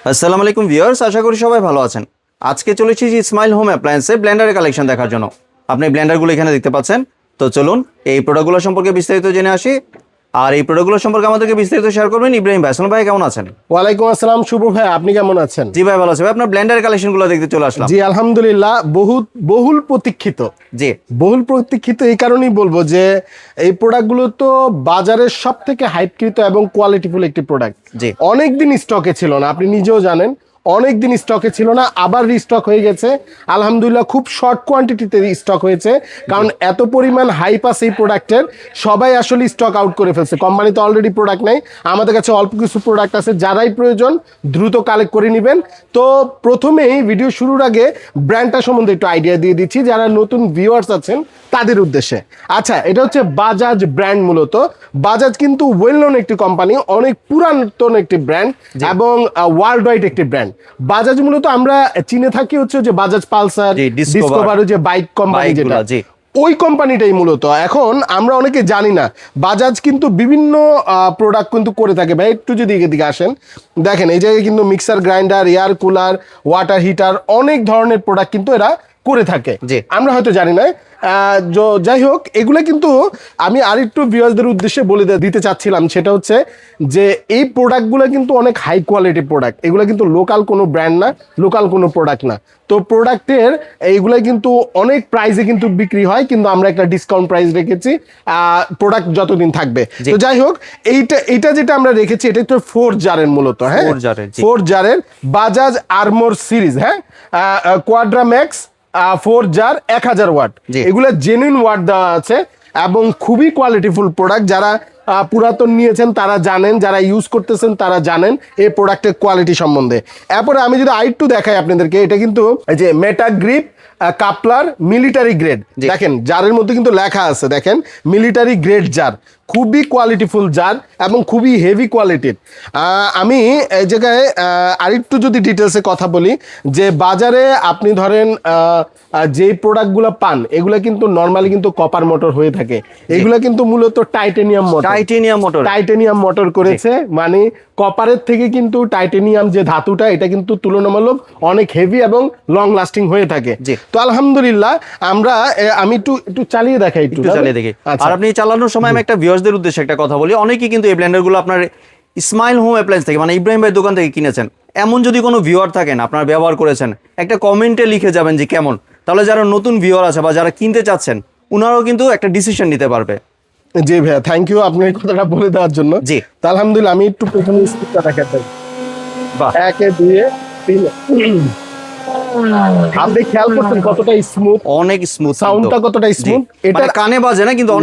আসসালামু আলাইকুম ভিউয়ার্স, আশা করি সবাই ভালো আছেন। আজকে চলেছি যে স্মাইল হোম অ্যাপ্লায়েন্সে ব্লেন্ডারের কালেকশন দেখার জন্য। আপনি ব্লেন্ডারগুলো এখানে দেখতে পাচ্ছেন। তো চলুন এই প্রোডাক্টগুলো সম্পর্কে বিস্তারিত জেনে আসি। আর এই প্রোডাক্টগুলো সম্পর্কে আমাদেরকে বিস্তারিত শেয়ার করবেন ইব্রাহিম ভাই। আসসালামু ভাই, কেমন আছেন? ওয়ালাইকুম আসসালাম শুভ ভাই, আপনি কেমন আছেন? জি ভাই, ভালো আছি ভাই। আপনার ব্লেন্ডারের কালেকশনগুলো দেখতে চলে আসলাম। জি আলহামদুলিল্লাহ, বহুল প্রতীক্ষিত। জি, বহুল প্রতীক্ষিত এই কারণেই বলবো যে এই প্রোডাক্টগুলো তো বাজারের সব থেকে হাইপকৃত এবং কোয়ালিটিফুল একটি প্রোডাক্ট। জি। অনেকদিন স্টকে ছিল না, আপনি নিজেও জানেন অনেক দিন স্টকে ছিল না, আবার রিস্টক হয়ে গেছে আলহামদুলিল্লাহ। খুব শর্ট কোয়ান্টিটিতে স্টক হয়েছে, কারণ এত পরিমাণ হাইপ আছে এই প্রোডাক্টের। সবাই আসলে স্টক আউট করে ফেলছে, কোম্পানিতে অলরেডি প্রোডাক্ট নেই, আমাদের কাছে অল্প কিছু প্রোডাক্ট আছে। যারাই প্রয়োজন দ্রুত কালেক্ট করে নেবেন। তো প্রথমেই ভিডিও শুরুর আগে ব্র্যান্ডটা সম্বন্ধে একটু আইডিয়া দিয়ে দিচ্ছি যারা নতুন ভিউয়ার্স আছেন তাদের উদ্দেশ্যে। আচ্ছা, এটা হচ্ছে বাজাজ ব্র্যান্ড। মূলত বাজাজ কিন্তু ওয়েল নোন একটি কোম্পানি, অনেক পুরাতন একটি ব্র্যান্ড এবং ওয়ার্ল্ড ওয়াইড একটি ব্র্যান্ড। বাজাজ মূলত আমরা চিনে থাকি হচ্ছে যে বাজাজ পালসার, ডিসকভার, যে বাইক কোম্পানি, যেটা ওই কোম্পানিটাই মূলত। এখন আমরা অনেকে জানি না বাজাজ কিন্তু বিভিন্ন প্রোডাক্ট কিন্তু করে থাকে। ভাই একটু যদি এদিকে আসেন, দেখেন এই জায়গায় কিন্তু mixer grinder, air cooler, water heater, অনেক ধরনের প্রোডাক্ট কিন্তু এরা করে থাকে, আমরা হয়তো জানি না। যাই হোক, এগুলো কিন্তু আমি আরেকটু ভিউয়ার্সদের উদ্দেশ্যে বলে দিতে চাচ্ছিলাম, সেটা হচ্ছে যে এই প্রোডাক্টগুলো কিন্তু অনেক হাই কোয়ালিটি প্রোডাক্ট। এগুলো কিন্তু লোকাল কোনো ব্র্যান্ড না, লোকাল কোনো প্রোডাক্ট না। তো প্রোডাক্টের এইগুলো কিন্তু অনেক প্রাইসে কিন্তু বিক্রি হয়, কিন্তু আমরা একটা ডিসকাউন্ট প্রাইস রেখেছি প্রোডাক্ট যতদিন থাকবে। তো যাই হোক, এইটা যেটা আমরা রেখেছি এটা তো 4 জারের মূলত, হ্যাঁ 4 জারের বাজাজ আর্মোর সিরিজ, হ্যাঁ কোয়াড্রা ম্যাক্স 4 জার 1000 ওয়াট। এগুলো জেনুইন ওয়াট দেওয়া আছে এবং খুবই কোয়ালিটিফুল প্রোডাক্ট। যারা পুরাতন নিয়েছেন তারা জানেন, যারা ইউজ করতেছেন তারা জানেন এই প্রোডাক্টের কোয়ালিটি সম্বন্ধে। এরপরে আমি যদি আরেকটু দেখাই আপনাদেরকে, এটা কিন্তু এই যে মেটা গ্রিপ কাপলার মিলিটারি গ্রেড, দেখেন জারের মধ্যে কিন্তু লেখা আছে, দেখেন মিলিটারি গ্রেড জার, খুবই কোয়ালিটিফুল জার এবং খুবই হেভি কোয়ালিটির। আমি এই জায়গায় আরেকটু যদি ডিটেলসে কথা বলি, যে বাজারে আপনি ধরেন যেই প্রোডাক্টগুলো পান এগুলো কিন্তু নর্মালি কিন্তু কপার মোটর হয়ে থাকে, এগুলো কিন্তু মূলত টাইটেনিয়াম মোটর করেছে। মানে কপারের থেকে কিন্তু টাইটেনিয়াম যে ধাতুটা, এটা কিন্তু তুলনামূলক অনেক হেভি এবং লং লাস্টিং হয়ে থাকে। তো আলহামদুলিল্লাহ আমি একটু চালিয়ে দেখাই, একটু চালিয়ে দেখি। আর আপনি চালানোর সময় আমি একটা ভিউয়ার্সদের উদ্দেশ্যে একটা কথা বলি, অনেকেই কিন্তু এই ব্লেন্ডারগুলো আপনার স্মাইল হোম অ্যাপ্লায়েন্স থেকে, মানে ইব্রাহিম ভাই দোকান থেকে কিনেছেন। এমন যদি কোনো ভিউয়ার থাকেন আপনার ব্যবহার করেছেন, একটা কমেন্টে লিখে যাবেন যে কেমন, তাহলে যারা নতুন ভিউয়ার আছে বা যারা কিনতে চাচ্ছেন ওনারাও কিন্তু একটা ডিসিশন নিতে পারবে। জি ভাইয়া, থ্যাংক ইউ আপনি এই কথাটা বলে দেওয়ার জন্য। জি আলহামদুলিল্লাহ, আমি একটু প্রথমে স্পিডটা দেখাতে, 1 2 3। আপনি খেয়াল করছেন কতটা স্মুথ, অনেক স্মুথ, সাউন্ডটা কতটা স্মুথ, এটা কানে বাজে না কিন্তু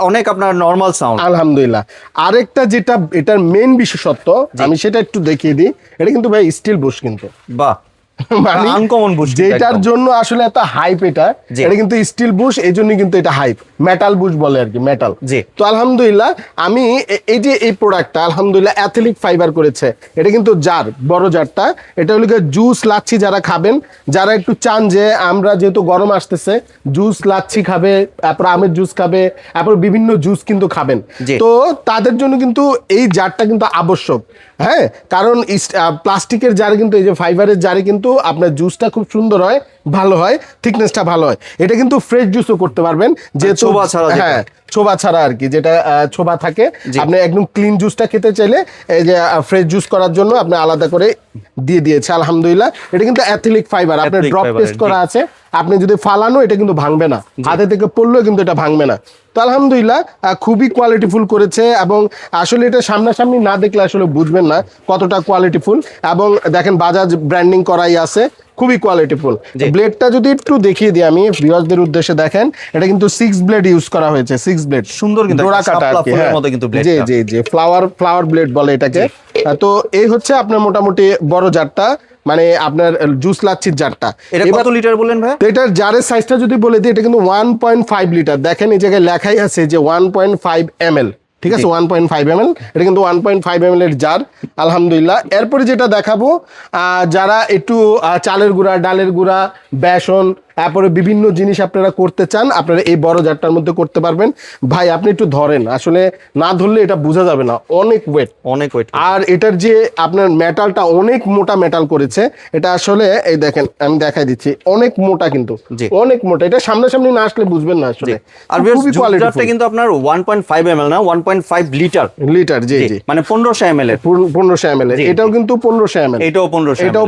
অনেক আপনার নরমাল সাউন্ড আলহামদুলিল্লাহ। আরেকটা যেটা এটার মেইন বিশেষত্ব আমি সেটা একটু দেখিয়ে দিই, এটা কিন্তু ভাই স্টিল বুশ, কিন্তু বাহ মানে আনকমন বুশ, যেটার জন্য আসলে এত হাইপ, এটা কিন্তু স্টিল বুশ, এই জন্য কিন্তু এটা হাইপ। মেটাল বুশ বলে আর কি, মেটাল। তো আলহামদুলিল্লাহ, আমি এই যে এই প্রোডাক্টটা আলহামদুলিল্লাহ অ্যাথলিক ফাইবার করেছে। এটা কিন্তু জার, বড় জারটা, এটা হলো জুস লাচ্ছি যারা খাবেন, যারা একটু চান যে আমরা যেহেতু গরম আসতেছে জুস লাচ্ছি খাবে, তারপর আমের জুস খাবে, তারপর বিভিন্ন জুস কিন্তু খাবেন, তো তাদের জন্য কিন্তু এই জারটা কিন্তু আবশ্যক। হ্যাঁ, কারণ প্লাস্টিকের জারে কিন্তু এই যে ফাইবারের জারে কিন্তু আপনার জুসটা খুব সুন্দর হয়, ভালো হয়, থিকনেসটা ভালো হয়। এটা কিন্তু ফ্রেশ জুসও করতে পারবেন, যে হ্যাঁ ছোবা ছাড়া আর কি, যেটা ছোবা থাকে। আপনি একদম ক্লিন জুসটা খেতে চাইলে এই যে ফ্রেশ জুস করার জন্য আপনি আলাদা করে দিয়ে দিয়েছে আলহামদুলিল্লাহ। এটা কিন্তু অ্যাথলিক ফাইবার, আপনার ড্রপ টেস্ট করা আছে, আপনি যদি ফালানো এটা কিন্তু ভাঙবে না, হাতে থেকে পড়লেও কিন্তু এটা ভাঙবে না। তো আলহামদুলিল্লাহ খুবই কোয়ালিটিফুল করেছে, এবং আসলে এটা সামনাসামনি না দেখলে আসলে বুঝবেন না কতটা কোয়ালিটিফুল। এবং দেখেন বাজাজ ব্র্যান্ডিং করাই আছে, খুবই কোয়ালিটিফুল। ব্লেডটা যদি একটু দেখিয়ে দিই আমি ভিউয়ারদের উদ্দেশ্যে, দেখেন এটা কিন্তু 6 ব্লেড ইউজ করা হয়েছে, 6 ব্লেড, সুন্দর কিন্তু ডোরা কাটা আর কি। হ্যাঁ জি জি জি, ফ্লাওয়ার ব্লেড বলে এটাকে। তো এই হচ্ছে আপনার মোটামুটি বড় জারটা, মানে আপনার জুস লাচ্ছির জারটা। এটা কত লিটার বলেন ভাই? এটার জারের সাইজটা যদি বলে দিই, এটা কিন্তু 1.5 লিটার। দেখেন এই জায়গায় লেখাই আছে যে 1.5 ml, ঠিক আছে, 1.5 ml। এটা কিন্তু 1.5 ml এর জার আলহামদুলিল্লাহ। এরপরে যেটা দেখাবো, যারা একটু চালের গুঁড়া, ডালের গুঁড়া, বেসন, তারপরে বিভিন্ন জিনিস আপনারা করতে চান, আপনারা এই বড় জারটার মধ্যে করতে পারবেন। ভাই আপনি একটু ধরেন, আসলে না ধরলে এটা বোঝা যাবে না, অনেক ওয়েট। আর এটার যে আপনার মেটালটা অনেক মোটা মেটাল করেছে, এটা আসলে এই দেখেন আমি দেখাই দিচ্ছি, অনেক মোটা, কিন্তু অনেক মোটা, এটা সামনাসামনি না আসলে বুঝবেন না আসলে। আর খুবই কোয়ালিটিফুল কিন্তু আপনার 1.5 ml না 1.5 লিটার লিটার, জি জি, মানে 1500 ml এর 1500 ml এর, এটাও কিন্তু 1500 ml, এটাও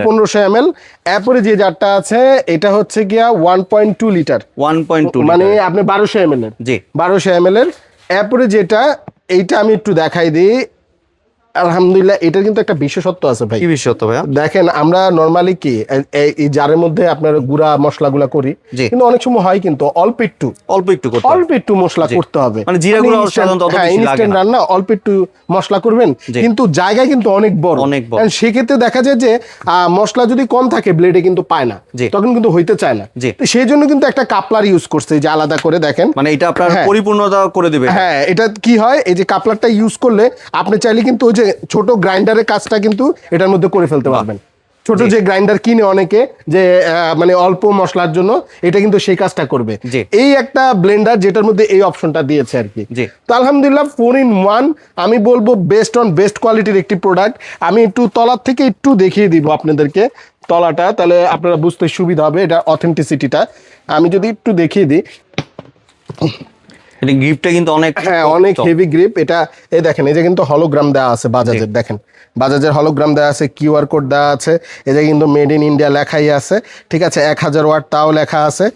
1500 ml। এরপরে যে জারটা আছে এটা হচ্ছে গিয়া 1.2 লিটার, 1.2 মানে আপনি 1200 ml এর, জি 1200 ml এর। এরপরে যেটা এইটা আমি একটু দেখাই দিই, আলহামদুলিল্লাহ এটার কিন্তু একটা বিশেষত্ব আছে ভাই। কি বিশেষত্ব ভাইয়া? দেখেন আমরা নরমালি কি এই জারের মধ্যে আপনার গুঁড়া মশলাগুলা করি, কিন্তু অনেক সময় হয় কিন্তু অল্প একটু মশলা করতে হবে, মানে জিরা গুঁড়া সাধারণত অত বেশি লাগে না, রান্না অল্প একটু মশলা করবেন, কিন্তু জায়গা কিন্তু অনেক বড়। সেক্ষেত্রে দেখা যায় যে মশলা যদি কম থাকে ব্লেডে কিন্তু পায় না, তখন কিন্তু হইতে চায় না। তো সেই জন্য কিন্তু একটা কাপলার ইউজ করছে, যে আলাদা করে দেখেন, মানে এটা আপনার পরিপূর্ণতা করে দিবে। হ্যাঁ, এটা কি হয়, এই যে কাপলারটা ইউজ করলে আপনি চাইলে কিন্তু ওই যে ছোট গ্রাইন্ডারের কাজটা কিন্তু এটার মধ্যে করে ফেলতে পারবেন। ছোট যে গ্রাইন্ডার কিনে অনেকে, যে মানে অল্প মশলার জন্য, এটা কিন্তু সেই কাজটা করবে। এই একটা ব্লেন্ডার যেটার মধ্যে এই অপশনটা দিয়েছে আর কি। তো আলহামদুলিল্লাহ 4-in-1 আমি বলবো বেস্ট কোয়ালিটির একটি প্রোডাক্ট। আমি একটু তলার থেকে একটু দেখিয়ে দিব আপনাদেরকে তলাটা, তাহলে আপনারা বুঝতে সুবিধা হবে এটা অথেন্টিসিটিটা। আমি যদি একটু দেখিয়ে দিই, এটা গ্রিপটা কিন্তু অনেক, হ্যাঁ অনেক হেভি গ্রিপ। এটা এই দেখেন, এই যে কিন্তু হলোগ্রাম দেওয়া আছে বাজাজের, দেখেন বাজাজের হলোগ্রাম দেওয়া আছে, কিউআর কোড দেওয়া আছে, এই যে কিন্তু মেড ইন ইন্ডিয়া লেখাই আছে, ঠিক আছে। 1000 ওয়াট তাও লেখা আছে,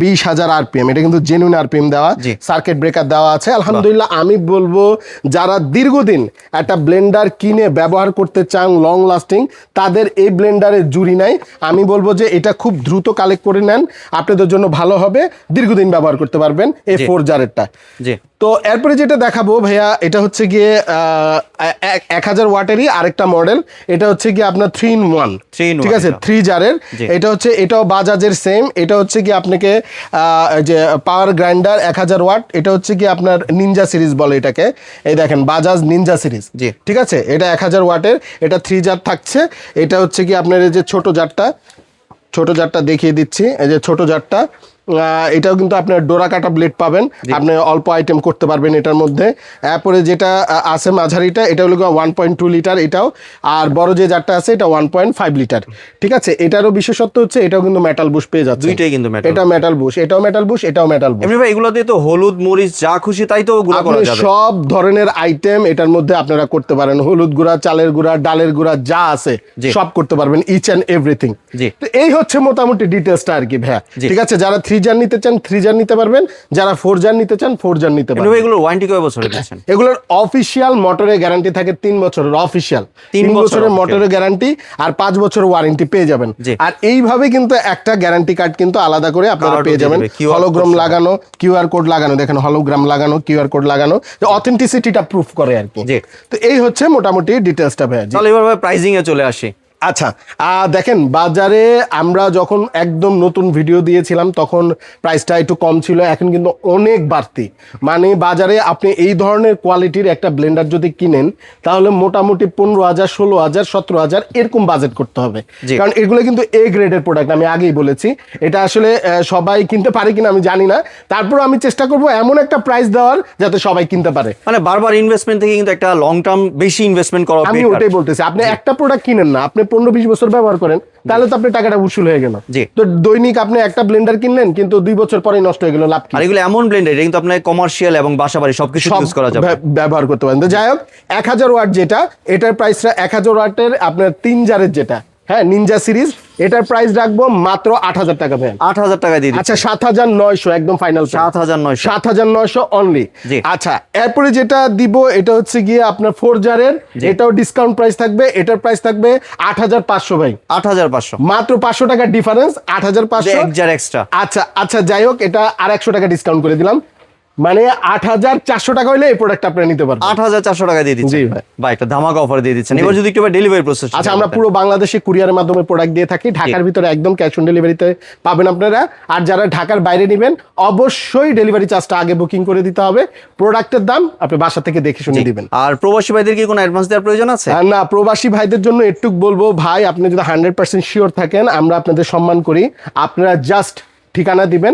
20,000 আরপিএম, এটা কিন্তু জেনুইন আরপিএম দেওয়া, সার্কিট ব্রেকার দেওয়া আছে। আলহামদুলিল্লাহ আমি বলবো যারা দীর্ঘদিন একটা ব্লেন্ডার কিনে ব্যবহার করতে চান লং লাস্টিং, তাদের এই ব্লেন্ডারের জুড়ি নাই। আমি বলবো যে এটা খুব দ্রুত কালেক্ট করে নেন, আপনাদের জন্য ভালো হবে, দীর্ঘদিন ব্যবহার করতে পারবেন এই 4 জারেরটা। তো এরপরে যেটা দেখাবো ভাইয়া, এটা হচ্ছে গিয়ে 1000 ওয়াটেরই আরেকটা মডেল, এটা হচ্ছে গিয়ে আপনার 3-in-1, ঠিক আছে, 3 জারের। এটা হচ্ছে, এটাও বাজাজের সেম, এটা হচ্ছে কি আপনাকে যে পাওয়ার গ্রাইন্ডার 1000 ওয়াট, এটা হচ্ছে কি আপনার নিনজা সিরিজ বলে এটাকে, এই দেখেন বাজাজ নিনজা সিরিজ, ঠিক আছে। এটা 1000 ওয়াটের, এটা 3 জার থাকছে। এটা হচ্ছে কি আপনার এই যে ছোট জারটা দেখিয়ে দিচ্ছি, এই যে ছোট জারটা, এটাও কিন্তু আপনার ডোরা কাটা ব্লেড পাবেন, আপনি অল্প আইটেম করতে পারবেন এটার মধ্যে। এরপরে যেটা আছে মাঝারিটা, এটা হলো 1.2 লিটার এটাও, আর বড় যে জারটা আছে এটা 1.5 লিটার, ঠিক আছে। এটারও বিশেষত্ব হচ্ছে এটাও কিন্তু মেটাল বুশ পেয়ে যাচ্ছে, দুইটাই কিন্তু মেটাল, এটা মেটাল বুশ, এটাও মেটাল বুশ, এটাও মেটাল বুশ। এমনি ভাই এগুলো দিয়ে তো হলুদ মরিচ যা খুশি তাই তো গুঁড়া করা যাবে, সব ধরনের আইটেম এটার মধ্যে আপনারা করতে পারেন, হলুদ গুঁড়া, চালের গুঁড়া, ডালের গুঁড়া যা আছে সব করতে পারবেন, ইচ এন্ড এভরিথিং। তো এই হচ্ছে মোটামুটি ডিটেইলসটা আর কি ভাইয়া, ঠিক আছে। যারা 3 জার নিতে চান 3 জার নিতে পারবেন, যারা 4 জার নিতে চান 4 জার নিতে পারবেন। এগুলোর ওয়ারেন্টি কয় বছরের দিচ্ছেন? এগুলোর অফিশিয়াল মোটরের গ্যারান্টি থাকে 3 বছরের, অফিশিয়াল 3 বছরের মোটরের গ্যারান্টি, আর 5 বছরের ওয়ারেন্টি পেয়ে যাবেন। আর এইভাবে কিন্তু একটা গ্যারান্টি কার্ড কিন্তু আলাদা করে আপনারা পেয়ে যাবেন, হলোগ্রাম লাগানো, কিউআর কোড লাগানো, দেখেন হলোগ্রাম লাগানো, কিউআর কোড লাগানো, যে অথেন্টিসিটিটা প্রুফ করে আর কি। তো এই হচ্ছে মোটামুটি ডিটেইলসটা ভাই। তাহলে এবার প্রাইসিং এ চলে আসি। আচ্ছা, দেখেন বাজারে আমরা যখন একদম নতুন ভিডিও দিয়েছিলাম তখন প্রাইসটা একটু কম ছিল, এখন কিন্তু অনেক বাড়তি। মানে বাজারে আপনি এই ধরনের কোয়ালিটির একটা ব্লেন্ডার যদি কিনেন, তাহলে মোটামুটি 15,000, 16,000, 17,000 এরকম বাজেট করতে হবে, কারণ এগুলো কিন্তু এ গ্রেডের প্রোডাক্ট। আমি আগেই বলেছি, এটা আসলে সবাই কিনতে পারে কিনা আমি জানি না, তারপর আমি চেষ্টা করব এমন একটা প্রাইস দেওয়ার যাতে সবাই কিনতে পারে। মানে বারবার ইনভেস্টমেন্ট থেকে কিন্তু একটা লং টার্ম বেশি ইনভেস্টমেন্ট করা, আমি ওটাই বলতেছি। আপনি একটা প্রোডাক্ট কিনেন না, আপনি 15-20 বছর ব্যবহার করেন, তাহলে তো আপনি টাকাটা উসুল হয়ে গেল। তো দৈনিক আপনি একটা ব্লেন্ডার কিনলেন, কিন্তু 2 বছর পরে নষ্ট হয়ে গেল, লাভ কি? আর এগুলো এমন ব্লেন্ডার, এটা কিন্তু আপনার কমার্শিয়াল এবং বাসাবাড়ি সবকিছু ইউজ করা যাবে, ব্যবহার করতে পারেন। তো যাই হোক, 1000 ওয়াট যেটা, এটার প্রাইসটা 1000 ওয়াটের আপনার 3 জারের যেটা, হ্যাঁ নিনজা সিরিজ, এটার প্রাইস রাখবো মাত্র 8,000 টাকা ভাই। 8,000 টাকা দিয়ে দিচ্ছি। আচ্ছা, 7,900 একদম ফাইনাল, 7,900 অনলি। আচ্ছা, এরপরে যেটা দিব এটা হচ্ছে গিয়ে আপনার 4 জারের, এটাও ডিসকাউন্ট প্রাইস থাকবে, এটার প্রাইস থাকবে 8,500 ভাই। 8,500, মাত্র 500 টাকা ডিফারেন্স, 8,500 এক জার এক্সট্রা। আচ্ছা যাই হোক, এটা আর 100 টাকা ডিসকাউন্ট করে দিলাম, মানে 8,400 টাকা হইলে এই প্রোডাক্ট আপনি নিতে পারবেন। 8,400 টাকা দিয়ে দিচ্ছেন। জি ভাই, ভাই একটা ধামাকা অফার দিয়ে দিচ্ছেন। এবার যদি একটু ডেলিভারি প্রসেস। আচ্ছা, আমরা পুরো বাংলাদেশে কুরিয়ারের মাধ্যমে প্রোডাক্ট দিয়ে থাকি, ঢাকার ভিতরে একদম ক্যাশ অন ডেলিভারিতে পাবেন আপনারা। আর যারা ঢাকার বাইরে নেবেন, অবশ্যই ডেলিভারি চার্জটা আগে বুকিং করে দিতে হবে, প্রোডাক্টের দাম আপনি বাসা থেকে দেখে শুনে দিবেন। আর প্রবাসী ভাইদের কি কোনো অ্যাডভান্স দেওয়ার প্রয়োজন আছে? না, প্রবাসী ভাইদের জন্য একটু বলবো, ভাই আপনি যদি 100% শিওর থাকেন, আমরা আপনাদের সম্মান করি, আপনারা জাস্ট ঠিকানা দিবেন,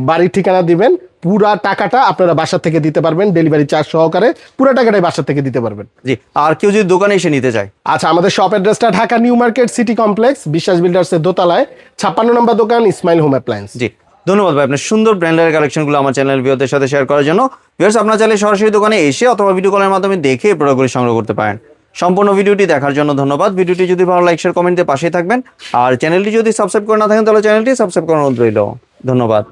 বাড়ির ঠিকানা দিবেন, পুরা টাকাটা আপনারা বাসা থেকে দিতে পারবেন, ডেলিভারি চার্জ সহকারে পুরো টাকাটাই বাসা থেকে দিতে পারবেন। জি, আর কেউ যদি দোকানে এসে নিতে চায়? আচ্ছা, আমাদের শপ অ্যাড্রেসটা Dhaka new market city complex, বিশ্বাস বিল্ডার্সের দোতলায়, 56 নম্বর দোকান, ইসমাইল হোম অ্যাপ্লায়েন্স। জি, ধন্যবাদ ভাই আপনার সুন্দর ব্র্যান্ডের কালেকশনগুলো আমার চ্যানেল ভিউয়ারদের সাথে শেয়ার করার জন্য। ভিউয়ার্স, আপনারা চাইলে সরাসরি দোকানে এসে অথবা ভিডিও কলের মাধ্যমে দেখে এই প্রোডাক্টগুলি সংগ্রহ করতে পারেন। সম্পূর্ণ ভিডিওটি দেখার জন্য ধন্যবাদ। ভিডিওটি যদি ভালো লাইক শেয়ার কমেন্ট দিয়ে পাশেই থাকবেন, আর চ্যানেলটি যদি সাবস্ক্রাইব করে না থাকেন তাহলে চ্যানেলটি সাবস্ক্রাইব করার অনুরোধ রইল। ধন্যবাদ।